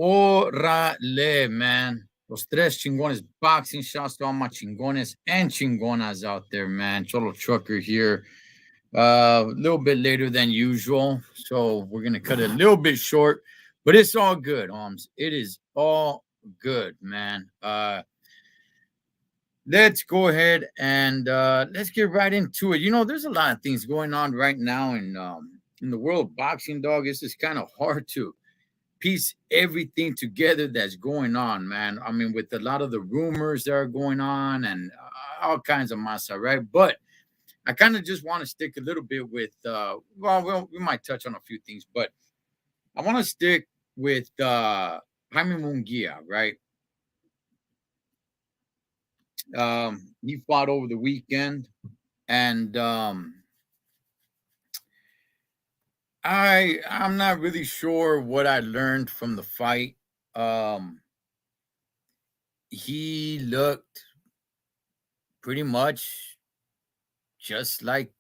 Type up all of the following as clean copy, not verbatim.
Órale, man. Los tres chingones boxing shots to all my chingones and chingonas out there, man. Cholo Trucker here. A little bit later than usual. So we're going to cut it a little bit short, but it's all good, Holmes. It is all good, man. Let's go ahead and let's get right into it. You know, there's a lot of things going on right now in the world of boxing, dog. It's just kind of hard to piece everything together that's going on, man. I mean, with a lot of the rumors that are going on and all kinds of massa, right? But I kind of just want to stick a little bit with, we might touch on a few things, but I want to stick with Jaime Munguia, right? He fought over the weekend, and I'm not really sure what I learned from the fight. Um, he looked pretty much just like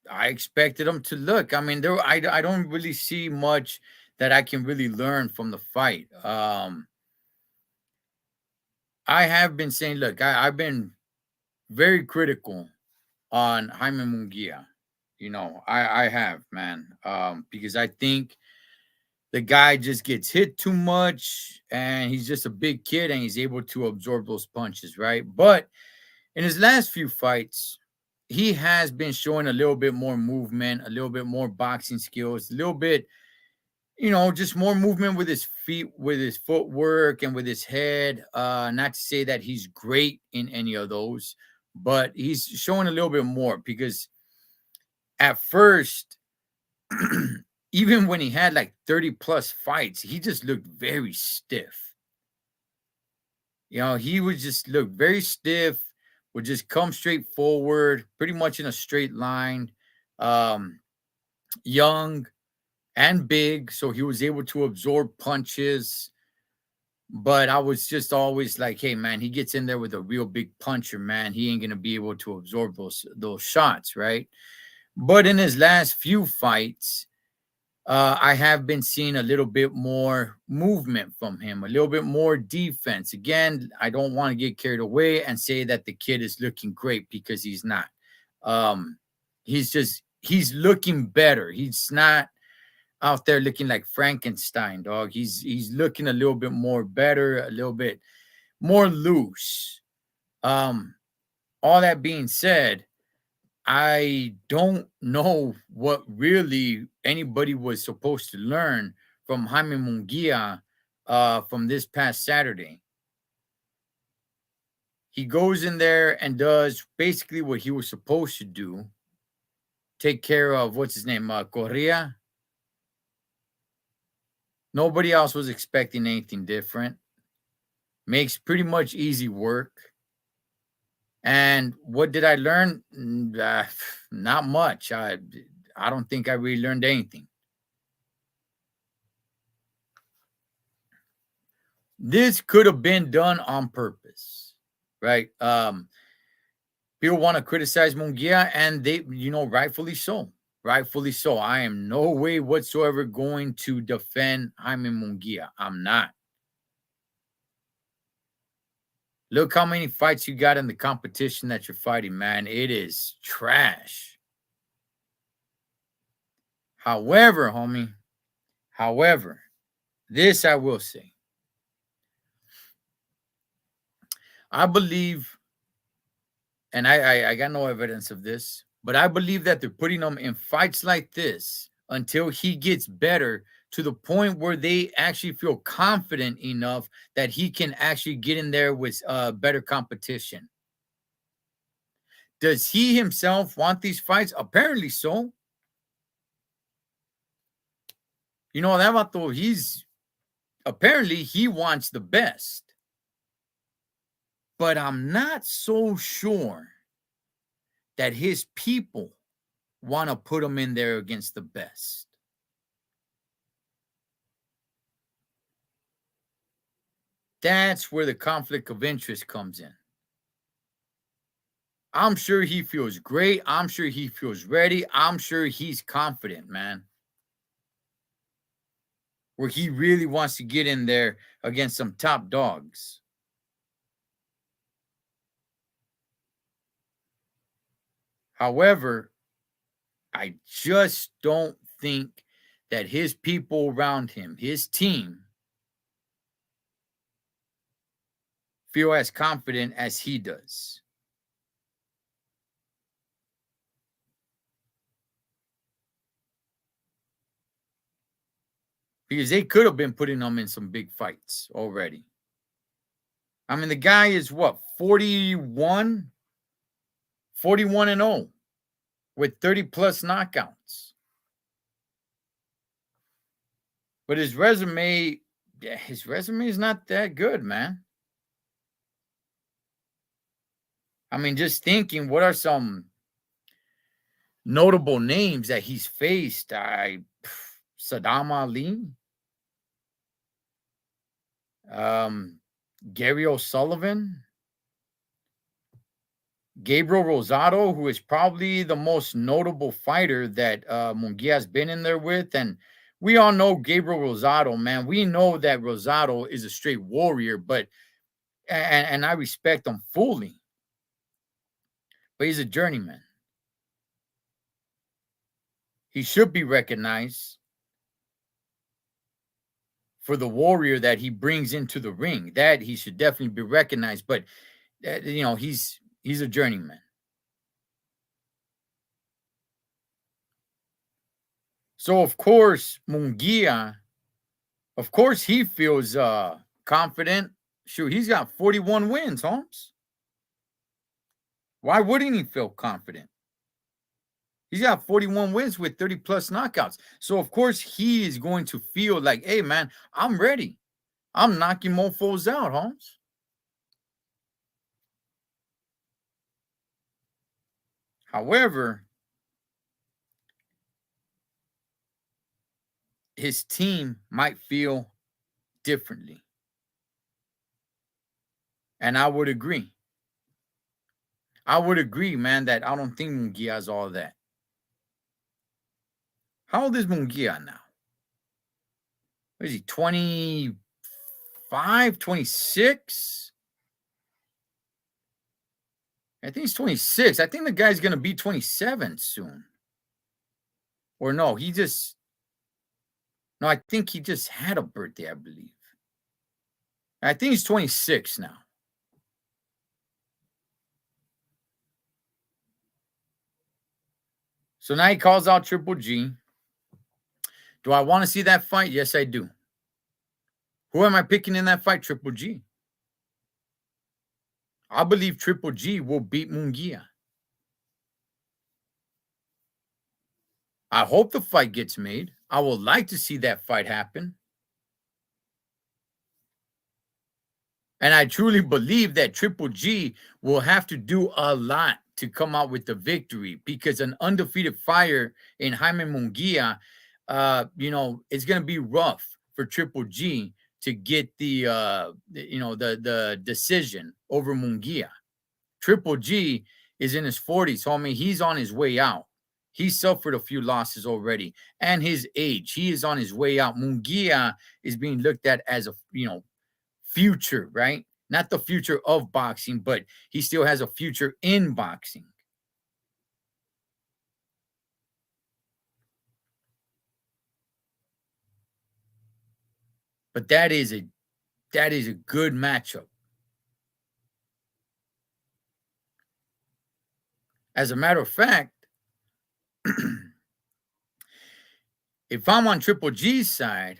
I expected him to look. I mean, I don't really see much that I can really learn from the fight. I have been saying, look, I've been very critical on Jaime Munguia. You know, I have, man, because I think the guy just gets hit too much, and he's just a big kid, and he's able to absorb those punches, right? But in his last few fights, he has been showing a little bit more movement, a little bit more boxing skills, a little bit, just more movement with his feet, with his footwork, and with his head. Not to say that he's great in any of those, but he's showing a little bit more because at first, even when he had like 30 plus fights, he just looked very stiff. He would just look very stiff, would just come straight forward, pretty much in a straight line. Um, Young and big, so he was able to absorb punches. But I was just always like, hey man, he gets in there with a real big puncher, man. He ain't gonna be able to absorb those shots, right? But in his last few fights, I have been seeing a little bit more movement from him, a little bit more defense. Again, I don't want to get carried away and say that the kid is looking great because he's not. Um, he's looking better. He's not out there looking like Frankenstein, dog. He's looking a little bit more better, a little bit more loose. Um, all that being said, I don't know what really anybody was supposed to learn from Jaime Munguia from this past Saturday. He goes in there and does basically what he was supposed to do. Take care of what's his name, Correa. Nobody else was expecting anything different. Makes pretty much easy work. And what did I learn? Not much. I don't think I really learned anything. This could have been done on purpose, right? People want to criticize Munguia, and they, rightfully so. Rightfully so. I am no way whatsoever going to defend Jaime Munguia. I'm not. Look how many fights you got in the competition that you're fighting, man. It is trash. However, homie, this I will say. I believe, and I got no evidence of this, but I believe that they're putting him in fights like this until he gets better to the point where they actually feel confident enough that he can actually get in there with better competition. Does he himself want these fights? Apparently so. You know, that vato, apparently he wants the best. But I'm not so sure that his people want to put him in there against the best. That's where the conflict of interest comes in. I'm sure he feels great. I'm sure he feels ready. I'm sure he's confident, man. Where he really wants to get in there against some top dogs. However, I just don't think that his people around him, his team, feel as confident as he does. Because they could have been putting him in some big fights already. I mean, the guy is what, 41? 41-0 with 30 plus knockouts. But his resume is not that good, man. I mean, just thinking, what are some notable names that he's faced? Saddam Ali, Gary O'Sullivan, Gabriel Rosado, who is probably the most notable fighter that Munguia has been in there with. And we all know Gabriel Rosado, man. We know that Rosado is a straight warrior, but and I respect him fully. But he's a journeyman. He should be recognized for the warrior that he brings into the ring. That he should definitely be recognized. But he's a journeyman. So of course, Munguia, of course, he feels confident. Shoot, he's got 41 wins, Holmes. Why wouldn't he feel confident? He's got 41 wins with 30 plus knockouts. So of course, he is going to feel like, hey man, I'm ready. I'm knocking mofos out, Holmes. However, his team might feel differently. And I would agree. I would agree, man, that I don't think Munguia has all that. How old is Munguia now? What is he, 25, 26? I think he's 26. I think the guy's going to be 27 soon. Or no, I think he just had a birthday, I believe. I think he's 26 now. So now he calls out Triple G. Do I want to see that fight? Yes, I do. Who am I picking in that fight? Triple G. I believe Triple G will beat Munguia. I hope the fight gets made. I would like to see that fight happen. And I truly believe that Triple G will have to do a lot to come out with the victory, because an undefeated fighter in Jaime Munguia, it's going to be rough for Triple G to get the decision over Munguia. Triple G is in his 40s. So I mean, he's on his way out. He suffered a few losses already, and his age. He is on his way out. Munguia is being looked at as a future, right? Not the future of boxing, but he still has a future in boxing. But that is a good matchup. As a matter of fact, if I'm on Triple G's side,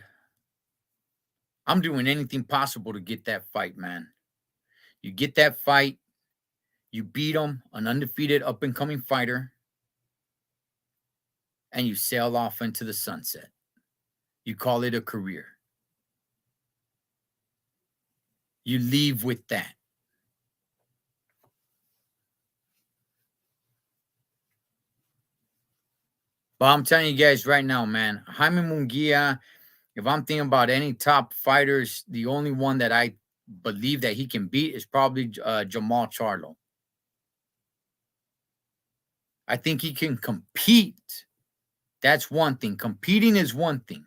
I'm doing anything possible to get that fight, man. You get that fight, you beat him, an undefeated up and coming fighter, and you sail off into the sunset. You call it a career. You leave with that. But I'm telling you guys right now, man, Jaime Munguia, if I'm thinking about any top fighters, the only one that I believe that he can beat is probably Jermall Charlo. I think he can compete. That's one thing. Competing is one thing.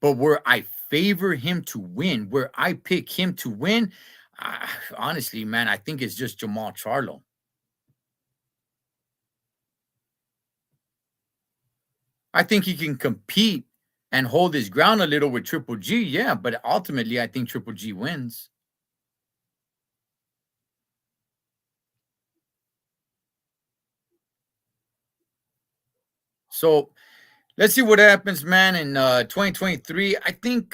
But where I favor him to win, where I pick him to win, honestly, man, I think it's just Jermall Charlo. I think he can compete and hold his ground a little with Triple G, yeah, but ultimately I think Triple G wins. So let's see what happens, man, in 2023. I think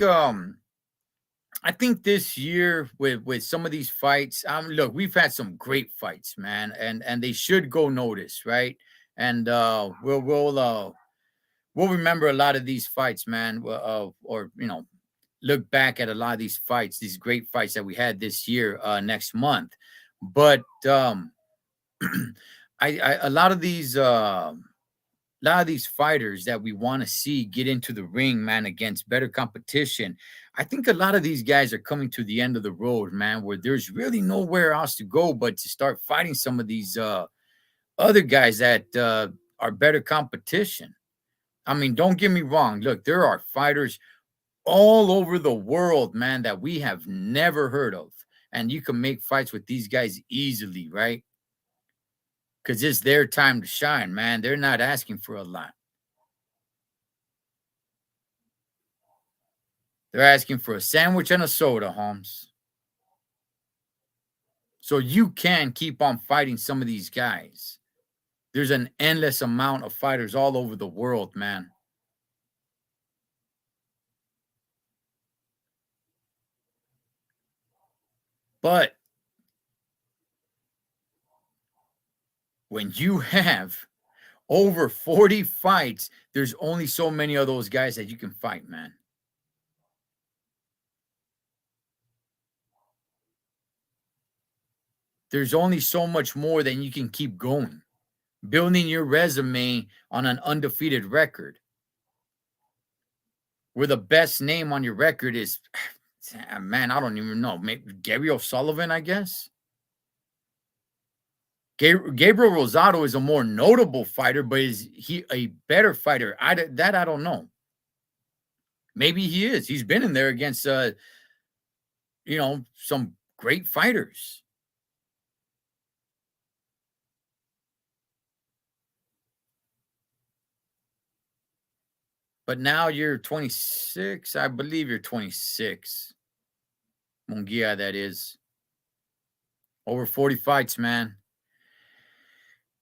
this year with some of these fights, look, we've had some great fights, man, and they should go notice, right? And we'll remember a lot of these fights, man, or look back at a lot of these fights, these great fights that we had this year, next month. But I a lot of these fighters that we want to see get into the ring, man, against better competition. I think a lot of these guys are coming to the end of the road, man, where there's really nowhere else to go but to start fighting some of these other guys that are better competition. I mean, don't get me wrong. Look, there are fighters all over the world, man, that we have never heard of. And you can make fights with these guys easily, right? Because it's their time to shine, man. They're not asking for a lot. They're asking for a sandwich and a soda, Holmes. So you can keep on fighting some of these guys. There's an endless amount of fighters all over the world, man. But when you have over 40 fights, there's only so many of those guys that you can fight, man. There's only so much more than you can keep going, building your resume on an undefeated record, where the best name on your record is, man, I don't even know, maybe Gary O'Sullivan, I guess. Gabriel Rosado is a more notable fighter, but is he a better fighter? I don't know. Maybe he is. He's been in there against some great fighters. But now you're 26. I believe you're 26. Munguia, that is. Over 40 fights, man.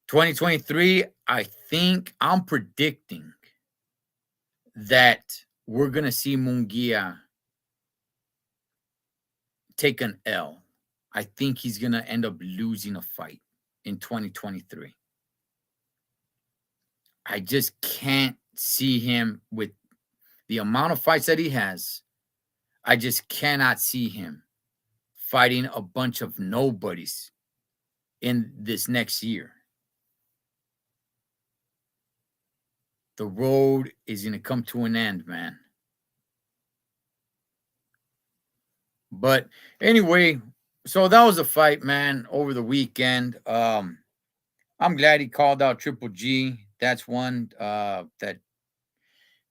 2023, I think I'm predicting that we're going to see Munguia take an L. I think he's going to end up losing a fight in 2023. I just can't see him with the amount of fights that he has. I just cannot see him fighting a bunch of nobodies in this next year. The road is going to come to an end, man. But anyway, So that was a fight, man, over the weekend. I'm glad he called out Triple G. That's one that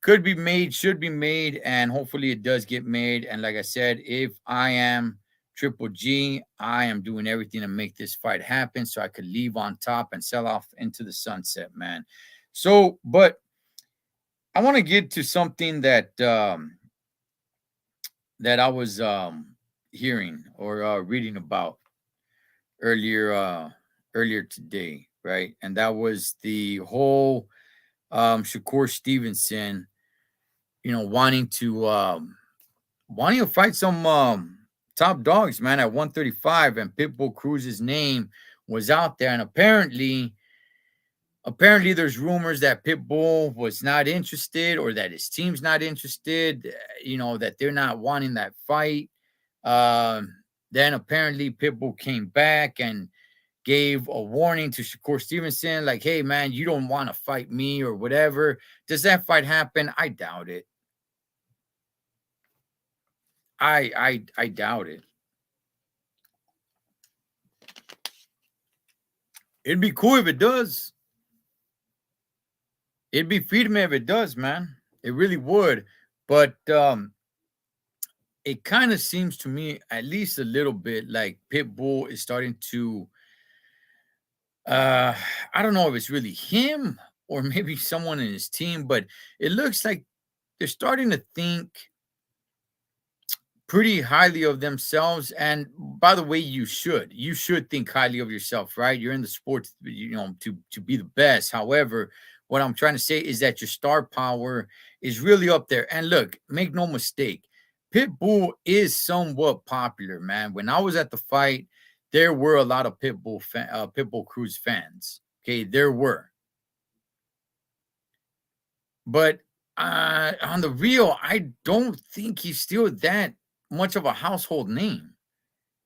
could be made, should be made, and hopefully it does get made. And like I said, if I am Triple G, I am doing everything to make this fight happen so I could leave on top and sell off into the sunset, man. So, but I want to get to something that I was hearing or reading about earlier earlier today, right? And that was the whole Shakur Stevenson, wanting to fight some top dogs, man, at 135, and Pitbull Cruz's name was out there, and apparently there's rumors that Pitbull was not interested or that his team's not interested, that they're not wanting that fight. Um, then apparently Pitbull came back and gave a warning to Shakur Stevenson, like, hey man, you don't want to fight me or whatever. Does that fight happen? I doubt it. I doubt it. It'd be cool if it does. It'd be freedom if it does, man. It really would. But it kind of seems to me, at least a little bit, like Pitbull is starting to uh I don't know if it's really him or maybe someone in his team, but it looks like they're starting to think pretty highly of themselves. And by the way, you should think highly of yourself, right? You're in the sport, to be the best. However, what I'm trying to say is that your star power is really up there. And look, make no mistake, Pitbull is somewhat popular, man. When I was at the fight, there were a lot of Pitbull Cruz fans. Okay, there were. But on the real, I don't think he's still that much of a household name.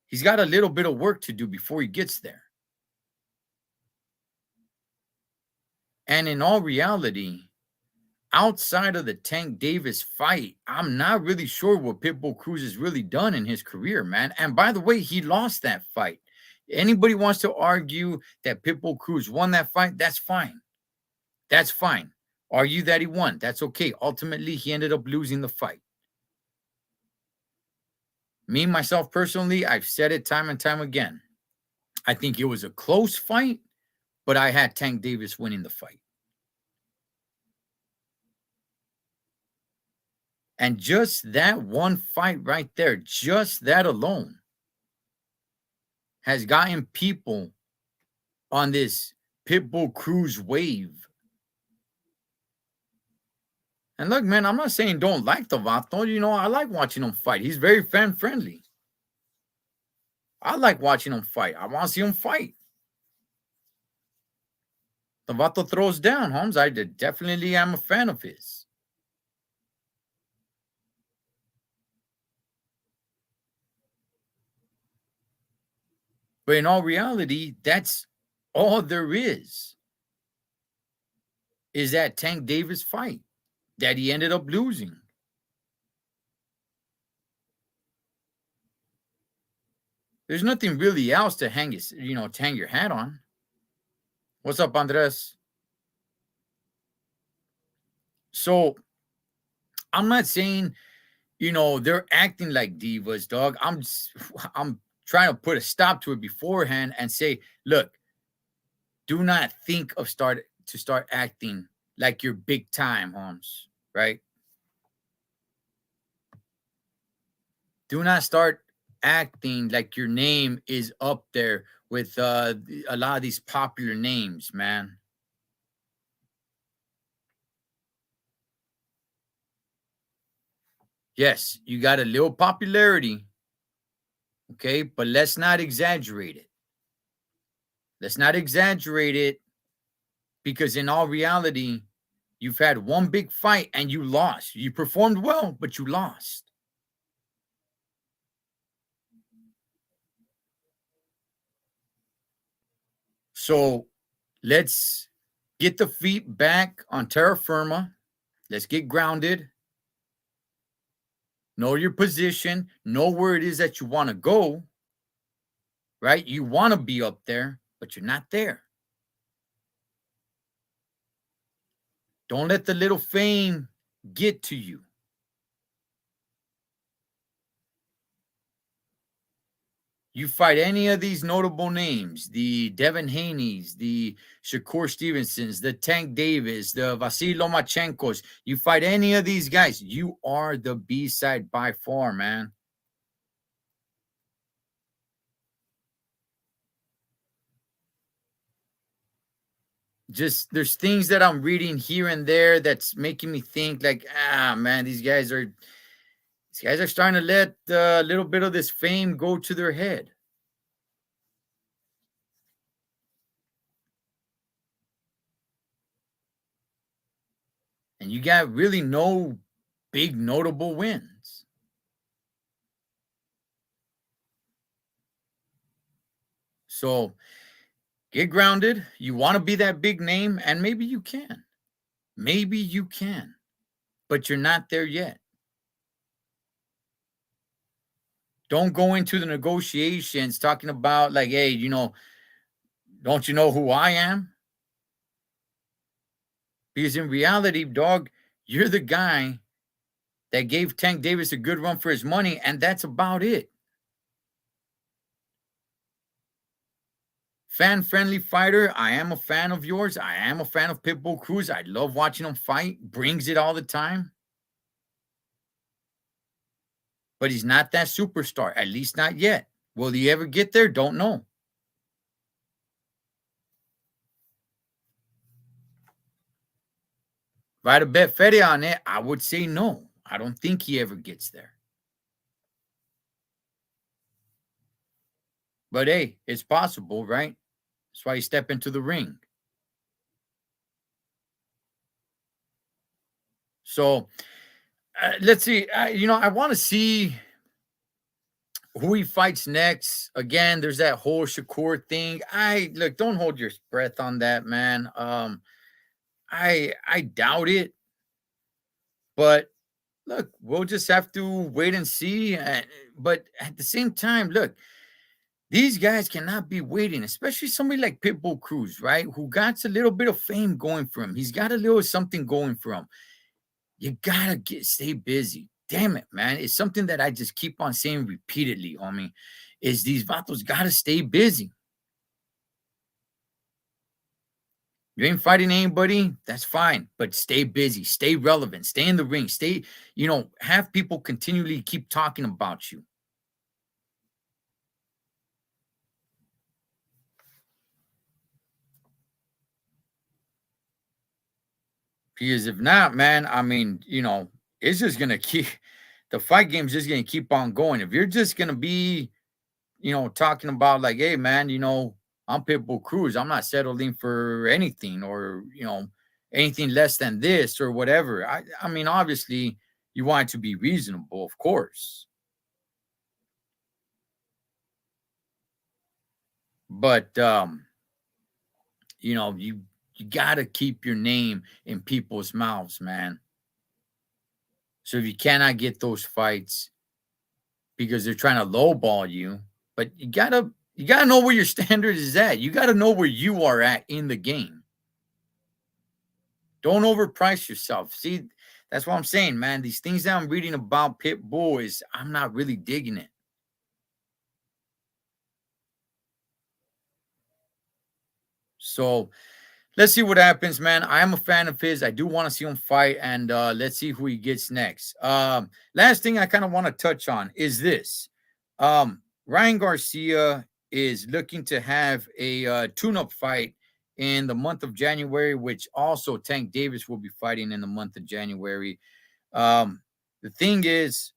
He's got a little bit of work to do before he gets there. And in all reality, outside of the Tank Davis fight, I'm not really sure what Pitbull Cruz has really done in his career, man. And by the way, he lost that fight. Anybody wants to argue that Pitbull Cruz won that fight? That's fine. That's fine. Argue that he won. That's okay. Ultimately, he ended up losing the fight. Me, myself, personally, I've said it time and time again. I think it was a close fight, but I had Tank Davis winning the fight. And just that one fight right there, just that alone, has gotten people on this Pitbull Cruz wave. And look, man, I'm not saying don't like the Vato. I like watching him fight. He's very fan friendly. I like watching him fight. I want to see him fight. The Vato throws down, Holmes. I definitely am a fan of his. But in all reality, that's all there is that Tank Davis fight that he ended up losing. There's nothing really else to hang your hat on. What's up, Andres? So I'm not saying, they're acting like divas, dog. I'm trying to put a stop to it beforehand and say, look, do not think of start acting like you're big time, Holmes, right? Do not start acting like your name is up there with a lot of these popular names, man. Yes, you got a little popularity, okay, but let's not exaggerate it. Let's not exaggerate it because in all reality, you've had one big fight and you lost. You performed well, but you lost. So let's get the feet back on terra firma. Let's get grounded. Know your position. Know where it is that you want to go. right? You want to be up there, but you're not there. Don't let the little fame get to you. You fight any of these notable names, the Devin Haney's, the Shakur Stevensons, the Tank Davis, the Vasily Lomachenkos, you fight any of these guys, you are the B side by far, man. Just there's things that I'm reading here and there that's making me think like, man, these guys are starting to let a little bit of this fame go to their head. And you got really no big notable wins. So get grounded. You want to be that big name, and maybe you can. Maybe you can, but you're not there yet. Don't go into the negotiations talking about, like, hey, don't you know who I am? Because in reality, dog, you're the guy that gave Tank Davis a good run for his money, and that's about it. Fan friendly fighter. I am a fan of yours. I am a fan of Pitbull Cruz. I love watching him fight, brings it all the time. But he's not that superstar, at least not yet. Will he ever get there? Don't know. If I had to bet Fetty on it, I would say no. I don't think he ever gets there. But hey, it's possible, right? That's why you step into the ring. So let's see. I want to see who he fights next. Again, there's that whole Shakur thing. I look, don't hold your breath on that, man. I doubt it, but look, we'll just have to wait and see. But at the same time, look, these guys cannot be waiting, especially somebody like Pitbull Cruz, right? Who got a little bit of fame going for him. He's got a little something going for him. You gotta stay busy. Damn it, man. It's something that I just keep on saying repeatedly, homie. Is these vatos gotta stay busy. You ain't fighting anybody, that's fine. But stay busy, stay relevant, stay in the ring, have people continually keep talking about you. Because if not, man, I mean, it's just gonna keep the fight game's just gonna keep on going. If you're just gonna be, talking about like, hey man, I'm Pitbull Cruz, I'm not settling for anything or anything less than this or whatever. I mean, obviously you want it to be reasonable, of course. But you gotta keep your name in people's mouths, man. So if you cannot get those fights because they're trying to lowball you, but you gotta know where your standard is at. You gotta know where you are at in the game. Don't overprice yourself. See, that's what I'm saying, man. These things that I'm reading about Pitbull is I'm not really digging it. So let's see what happens, man. I am a fan of his. I do want to see him fight, and let's see who he gets next. Last thing I kind of want to touch on is this. Ryan Garcia is looking to have a tune-up fight in the month of January, which also Tank Davis will be fighting in the month of January. The thing is,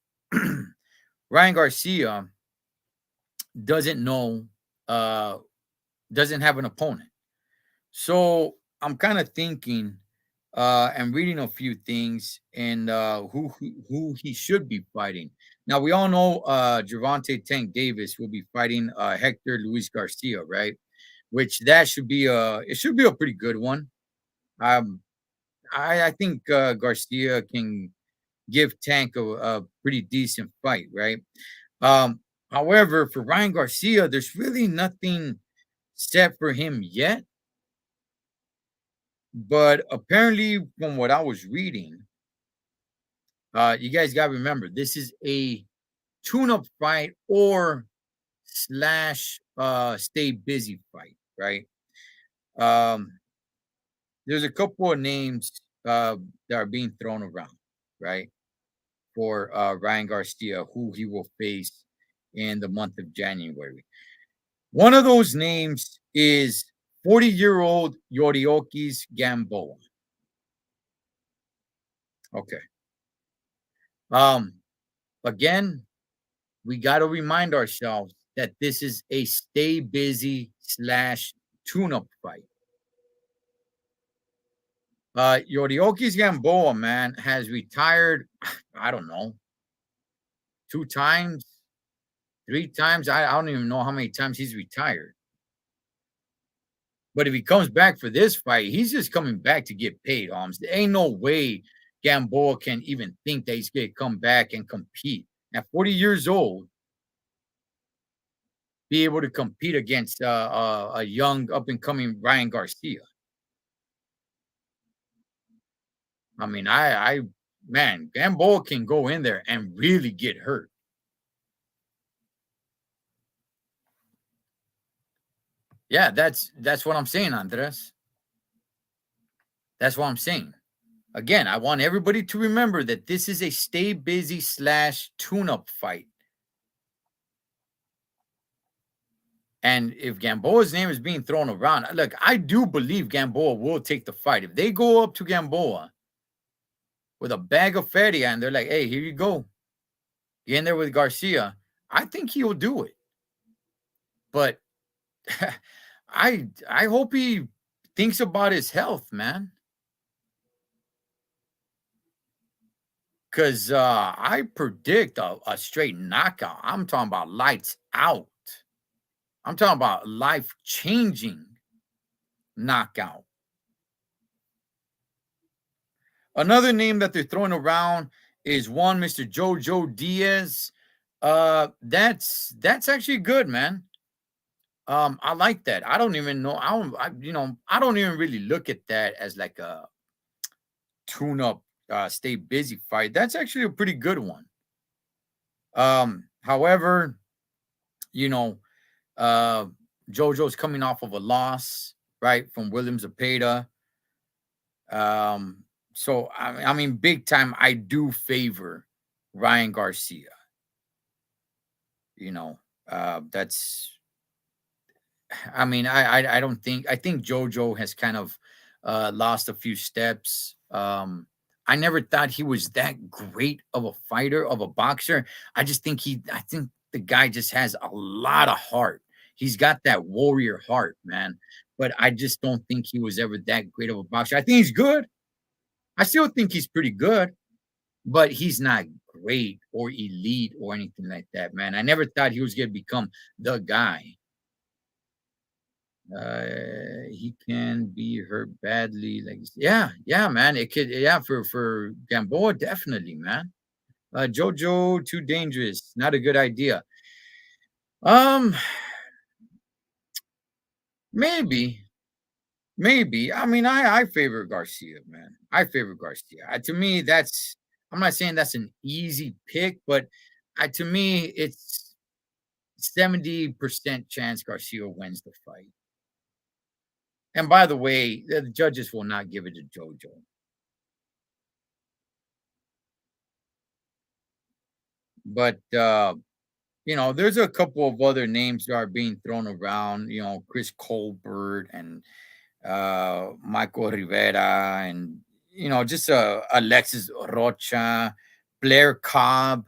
Ryan Garcia doesn't know, uh, doesn't have an opponent. So I'm kind of thinking and reading a few things and who he should be fighting. Now we all know Gervonta Tank Davis will be fighting Hector Luis Garcia, right? Which that should be a pretty good one. Um, I think Garcia can give Tank a pretty decent fight, right? Um, However, for Ryan Garcia, there's really nothing set for him yet. But apparently, from what I was reading, you guys got to remember this is a tune-up fight or slash stay busy fight, right? Um, there's a couple of names that are being thrown around, right? For Ryan Garcia, who he will face in the month of January. One of those names is 40-year-old Yoriokis Gamboa. Okay. Um, again, we got to remind ourselves that this is a stay busy slash tune-up fight. Yoriokis Gamboa, man, has retired, I don't know, two times, three times. I don't even know how many times he's retired. But if he comes back for this fight, he's just coming back to get paid, Holmes. There ain't no way Gamboa can even think that he's going to come back and compete. At 40 years old, be able to compete against a young up and coming Ryan Garcia. I mean, man, Gamboa can go in there and really get hurt. Yeah, that's what I'm saying, Andres. That's what I'm saying. Again, I want everybody to remember that this is a stay busy slash tune up fight. And if Gamboa's name is being thrown around, look, I do believe Gamboa will take the fight. If they go up to Gamboa with a bag of feria and they're like, hey, here you go, get in there with Garcia, I think he'll do it. But I hope he thinks about his health, man. Because I predict a straight knockout. I'm talking about lights out. I'm talking about life changing knockout. Another name that they're throwing around is one Mr. Jojo Diaz. That's actually good, man. I like that. I don't even know. I don't even really look at that as like a tune-up, stay busy fight. That's actually a pretty good one. However, you know, uh, JoJo's coming off of a loss, right, from William Zepeda. Um, so I mean, big time. I do favor Ryan Garcia. You know, that's. I mean, I don't think. I think JoJo has kind of lost a few steps. I never thought he was that great of a fighter, of a boxer. I think the guy just has a lot of heart. He's got that warrior heart, man. But I just don't think he was ever that great of a boxer. I think he's good. I still think he's pretty good, but he's not great or elite or anything like that, man. I never thought he was going to become the guy. He can be hurt badly. Like, yeah, yeah, man. It could, yeah, for Gamboa, definitely, man. Jojo, too dangerous. Not a good idea. Um, maybe, maybe. I mean, I favor Garcia, man. I favor Garcia. To me, that's. I'm not saying that's an easy pick, but to me, it's 70% chance Garcia wins the fight. And by the way, the judges will not give it to Jojo. But there's a couple of other names that are being thrown around, Chris Colbert and Michael Rivera and just Alexis Rocha, Blair Cobb,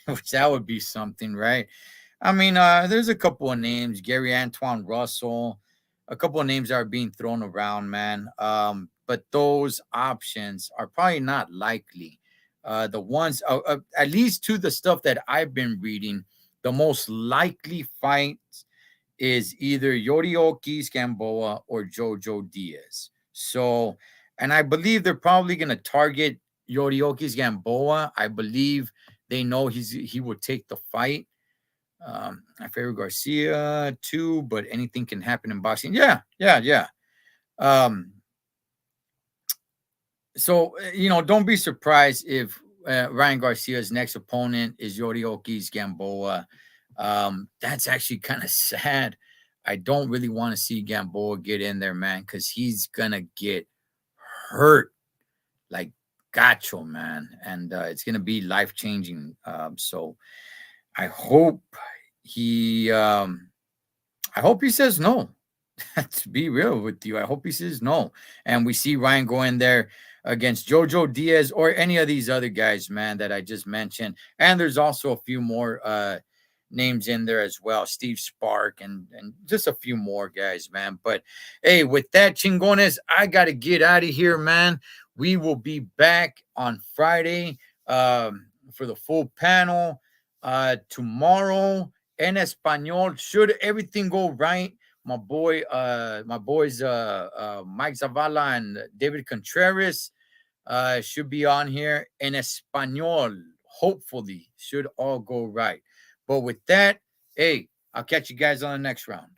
which that would be something, right? I mean, there's a couple of names, Gary Antoine Russell, a couple of names that are being thrown around, man. But those options are probably not likely. The ones, at least to the stuff that I've been reading, the most likely fight is either Yorioki Gamboa or Jojo Diaz. So, and I believe they're probably going to target Yorioki Gamboa. I believe they know he would take the fight. Alfredo Garcia too, but anything can happen in boxing. Yeah. Um, so don't be surprised if Ryan Garcia's next opponent is Yorioki's Gamboa. That's actually kind of sad. I don't really want to see Gamboa get in there, man, because he's gonna get hurt like gacho, man, and it's gonna be life changing. So I hope he, I hope he says no. To be real with you, I hope he says no, and we see Ryan go in there against Jojo Diaz or any of these other guys, man, that I just mentioned. And there's also a few more names in there as well, Steve Spark and just a few more guys, man. But hey, with that, chingones, I gotta get out of here, man. We will be back on Friday for the full panel. Tomorrow en español, should everything go right, my boys Mike Zavala and David Contreras should be on here in Espanol. Hopefully, should all go right. But with that, hey, I'll catch you guys on the next round.